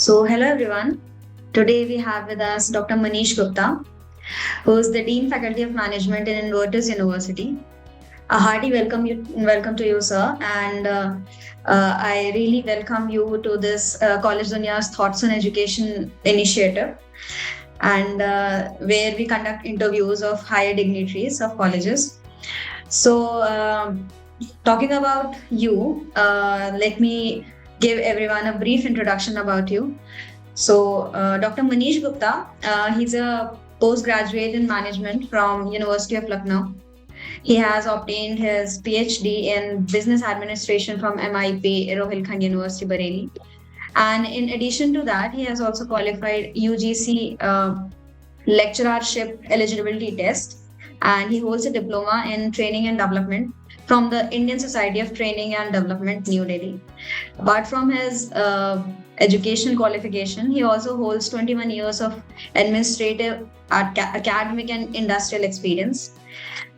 Hello everyone. Today we have with us Dr. Manish Gupta, who is the Dean Faculty of Management in Invertis University. A hearty welcome to you, sir. And I really welcome you to this College Dunia's Thoughts on Education initiative, and where we conduct interviews of higher dignitaries of colleges. So, talking about you, let me give everyone a brief introduction about you. Dr. Manish Gupta, he's a postgraduate in management from University of Lucknow. He has obtained his PhD in business administration from MIP, Rohilkhand University, Bareilly. And in addition to that, he has also qualified UGC lecturership eligibility test, and he holds a diploma in training and development from the Indian Society of Training and Development, New Delhi. Apart from his education qualification, he also holds 21 years of administrative, academic, and industrial experience.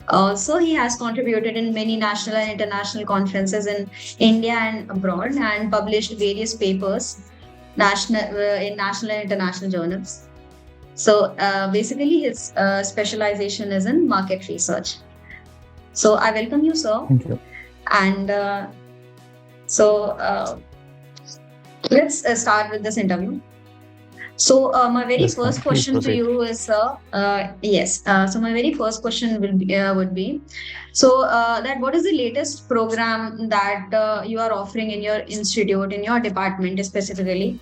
Also, he has contributed in many national and international conferences in India and abroad, and published various papers in national and international journals. Basically, his specialization is in market research. So, I welcome you, sir. Thank you. And let's start with this interview. My very Yes, first please question to proceed. you is, yes. My very first question would be, that what is the latest program that you are offering in your institute, in your department specifically,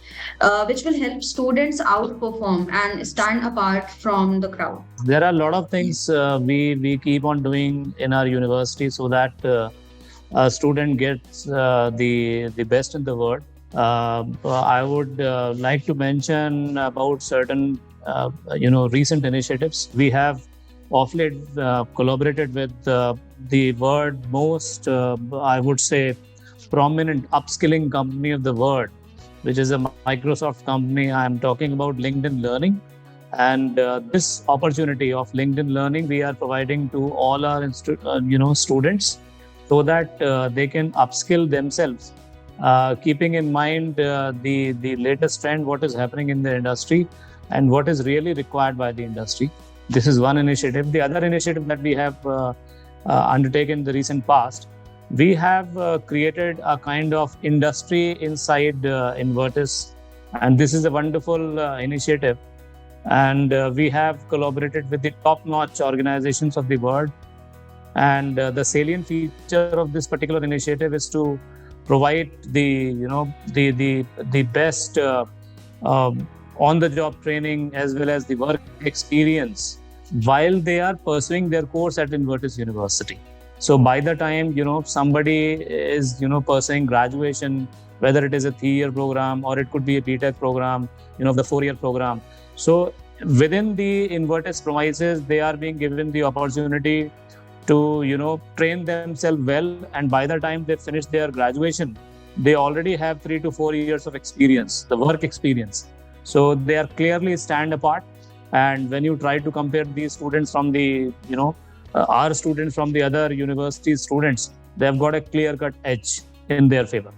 which will help students outperform and stand apart from the crowd? There are a lot of things we keep on doing in our university so that a student gets the best in the world. I would like to mention about certain recent initiatives. We have of late collaborated with the world most I would say prominent upskilling company of the world, which is a Microsoft company. I am talking about LinkedIn Learning. And this opportunity of LinkedIn Learning we are providing to all our students so that they can upskill themselves, keeping in mind the latest trend, what is happening in the industry and what is really required by the industry. This is one initiative. The other initiative that we have undertaken in the recent past, we have created a kind of industry inside Invertis, and this is a wonderful initiative. And we have collaborated with the top-notch organizations of the world. And the salient feature of this particular initiative is to provide the best on-the-job training as well as the work experience while they are pursuing their course at Invertis University. So by the time somebody is pursuing graduation, whether it is a 3-year program or it could be a BTech program, the 4-year program. So within the Invertis premises, they are being given the opportunity to train themselves well, and by the time they finish their graduation, they already have 3 to 4 years of experience, the work experience. So they are clearly stand apart. And when you try to compare these students from the our students from the other university students, they have got a clear-cut edge in their favor.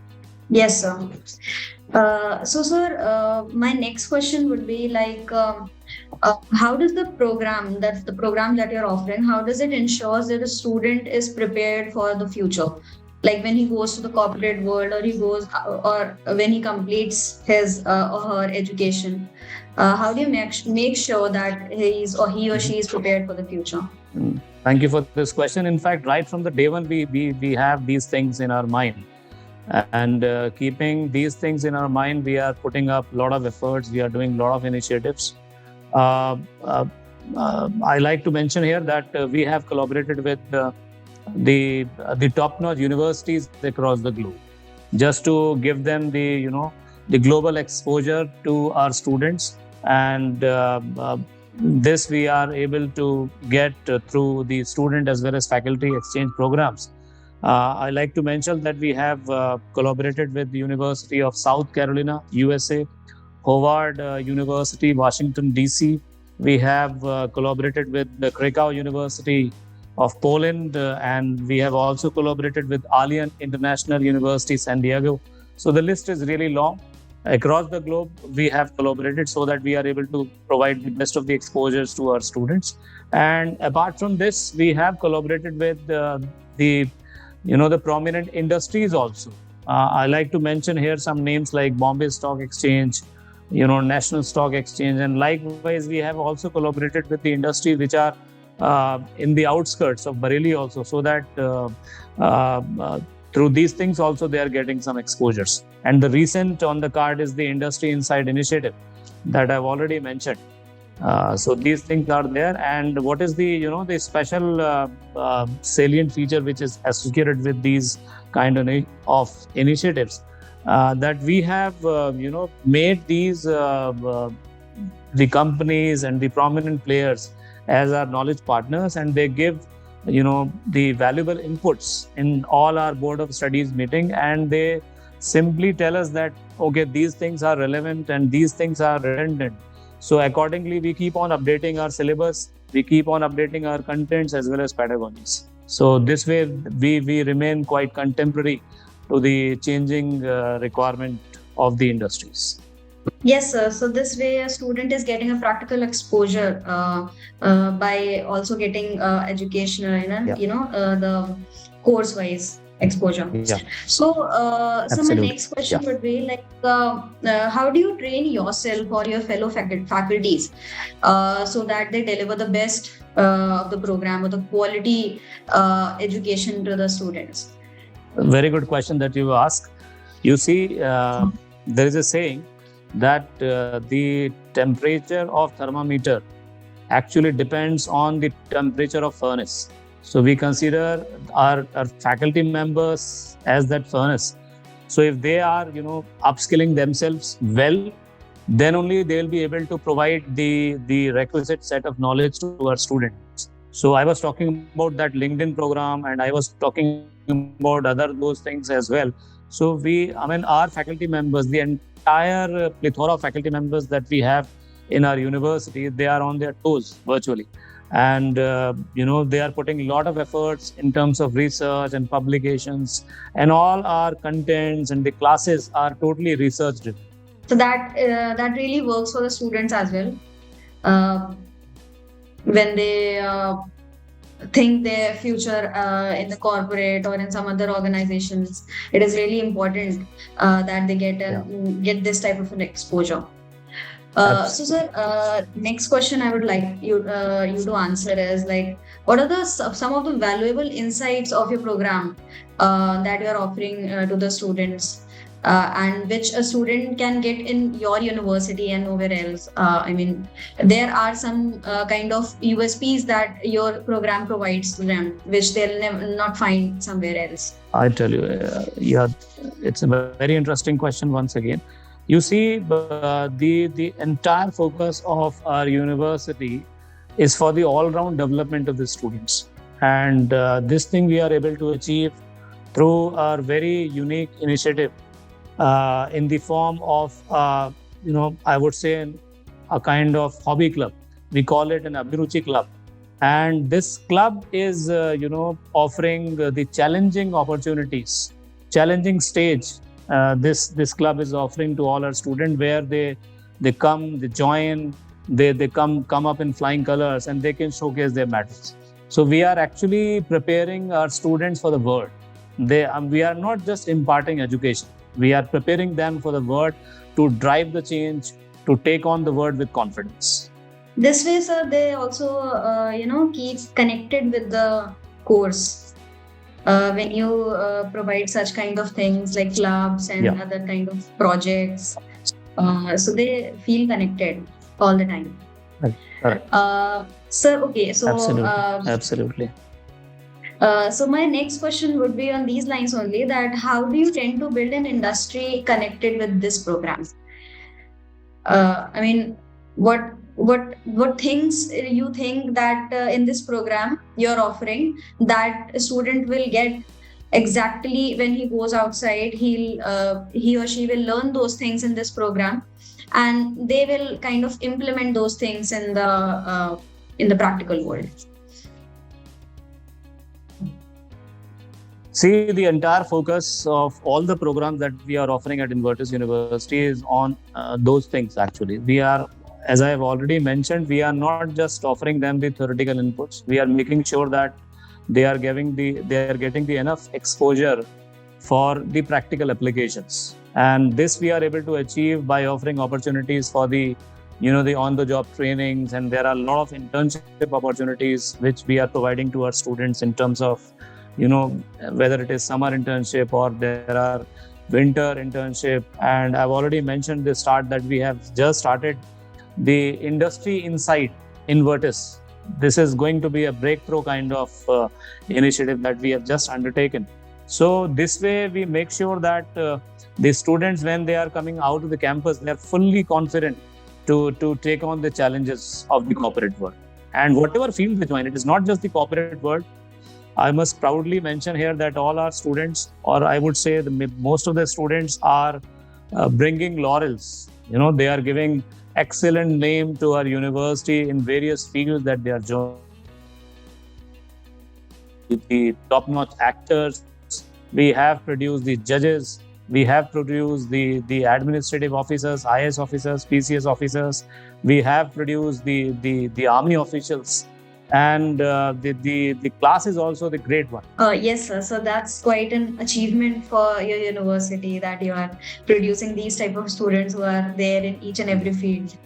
Yes, sir. Sir, my next question would be like, how does the program that you're offering, how does it ensure that the student is prepared for the future? Like when he goes to the corporate world, or when he completes his or her education, how do you make sure that he or she is prepared for the future? Thank you for this question. In fact, right from the day one, we have these things in our mind. And keeping these things in our mind, we are putting up a lot of efforts. We are doing a lot of initiatives. I like to mention here that we have collaborated with the top-notch universities across the globe, just to give them the global exposure to our students. And this we are able to get through the student as well as faculty exchange programs. I like to mention that we have collaborated with the University of South Carolina, USA, Howard University, Washington, DC. We have collaborated with the Krakow University of Poland, and we have also collaborated with Allianz International University, San Diego. So the list is really long. Across the globe, we have collaborated so that we are able to provide the best of the exposures to our students. And apart from this, we have collaborated with the the prominent industries also. I like to mention here some names like Bombay Stock Exchange, National Stock Exchange, and likewise we have also collaborated with the industries which are in the outskirts of Bareilly also, so that through these things also they are getting some exposures. And the recent on the card is the Industry Inside initiative that I've already mentioned. So these things are there. And what is the the special salient feature which is associated with these kind of initiatives, that we have made these the companies and the prominent players as our knowledge partners, and they give the valuable inputs in all our board of studies meeting, and they simply tell us that okay, these things are relevant and these things are redundant. So accordingly, we keep on updating our syllabus, we keep on updating our contents as well as pedagogies. So this way, we remain quite contemporary to the changing requirement of the industries. Yes, sir. So this way, a student is getting a practical exposure by also getting educational, Yeah. The course-wise exposure. Yeah. So my Absolutely. next question Yeah. would be like, how do you train yourself or your fellow faculties so that they deliver the best of the program or the quality education to the students? Very good question that you ask. You see, there is a saying that the temperature of thermometer actually depends on the temperature of furnace. So we consider our faculty members as that furnace. So if they are, upskilling themselves well, then only they will be able to provide the requisite set of knowledge to our students. So I was talking about that LinkedIn program, and I was talking about other those things as well. So our faculty members, the entire plethora of faculty members that we have in our university, they are on their toes virtually. And, they are putting a lot of efforts in terms of research and publications, and all our contents and the classes are totally research driven. So that really works for the students as well. When they think their future in the corporate or in some other organizations, it is really important that they get this type of an exposure. So, sir, next question I would like you to answer is like, what are some of the valuable insights of your program that you are offering to the students, and which a student can get in your university and nowhere else? I mean, there are some kind of USPs that your program provides to them, which they'll not find somewhere else. I tell you, it's a very interesting question once again. You see, the entire focus of our university is for the all-round development of the students. And this thing we are able to achieve through our very unique initiative in the form of, I would say a kind of hobby club. We call it an Abhiruchi club. And this club is, offering the challenging opportunities, challenging stage. This club is offering to all our students, where they come, they join, they come up in flying colors, and they can showcase their medals. So we are actually preparing our students for the world. We are not just imparting education. We are preparing them for the world, to drive the change, to take on the world with confidence. This way, sir, they also keep connected with the course. When you provide such kind of things like clubs and other kind of projects, so they feel connected all the time. Right. Sir, okay, so Absolutely. So my next question would be on these lines only, that how do you tend to build an industry connected with this program? I mean, what things you think that in this program you're offering, that a student will get exactly when he goes outside, he or she will learn those things in this program, and they will kind of implement those things in the practical world. See, the entire focus of all the programs that we are offering at Invertis University is on those things actually. We are, as I have already mentioned, we are not just offering them the theoretical inputs. We are making sure that they are getting the enough exposure for the practical applications. And this we are able to achieve by offering opportunities for the the on the job trainings, and there are a lot of internship opportunities which we are providing to our students in terms of you know whether it is summer internship or there are winter internship. And I've already mentioned the start that we have just started the industry insight Invertis. This is going to be a breakthrough kind of initiative that we have just undertaken. So this way we make sure that the students, when they are coming out of the campus, they are fully confident to take on the challenges of the corporate world. And whatever field they join, it is not just the corporate world. I must proudly mention here that all our students, or I would say most of the students, are bringing laurels. They are giving excellent name to our university in various fields that they are joining. The top-notch actors. We have produced the judges. We have produced the administrative officers, IS officers, PCS officers. We have produced the army officials, and the class is also the great one. Yes, sir. So that's quite an achievement for your university that you are producing these type of students who are there in each and every field.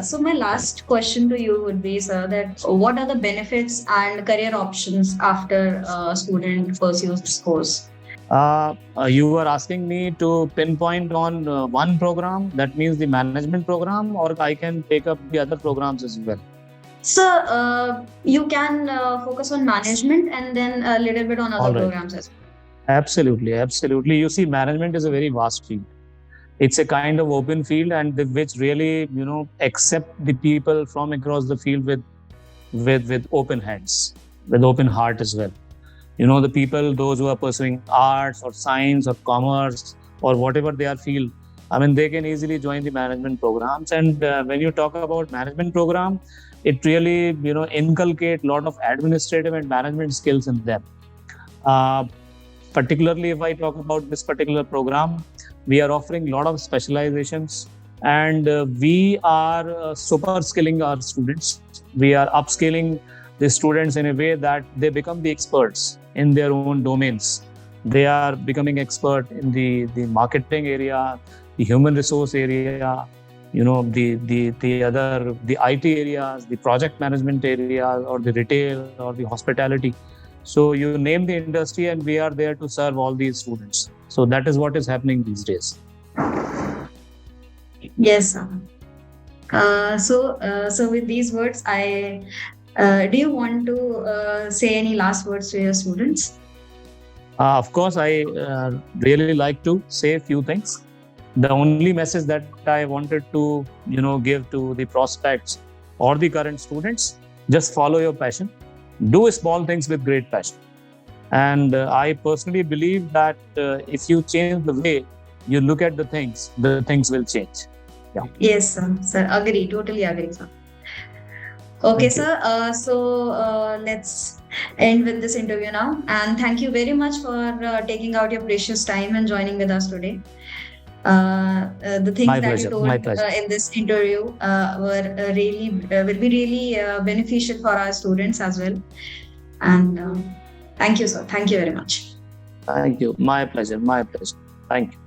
So my last question to you would be, sir, that what are the benefits and career options after a student pursues this course? You were asking me to pinpoint on one program, that means the management program, or I can take up the other programs as well. So you can focus on management and then a little bit on other programs as well. Absolutely, absolutely. You see, management is a very vast field. It's a kind of open field, and which really accept the people from across the field with open hands, with open heart as well. The people, those who are pursuing arts or science or commerce or whatever they are field, I mean, they can easily join the management programs. And when you talk about management program, it really inculcate a lot of administrative and management skills in them. Particularly if I talk about this particular program, we are offering a lot of specializations, and we are super skilling our students. We are upskilling the students in a way that they become the experts in their own domains. They are becoming expert in the marketing area, the human resource area, the IT areas, the project management areas, or the retail or the hospitality. So you name the industry, and we are there to serve all these students. So that is what is happening these days. Yes, sir. So with these words, do you want to say any last words to your students? Of course, I really like to say a few things. The only message that I wanted to give to the prospects or the current students: just follow your passion. Do small things with great passion. And I personally believe that if you change the way you look at the things will change. Yeah. Yes, sir. Agree. Totally agree, sir. Okay, sir. So let's end with this interview now. And thank you very much for taking out your precious time and joining with us today. The things that you told in this interview will be really beneficial for our students as well. And thank you, sir. Thank you very much. Thank you. My pleasure. My pleasure. Thank you.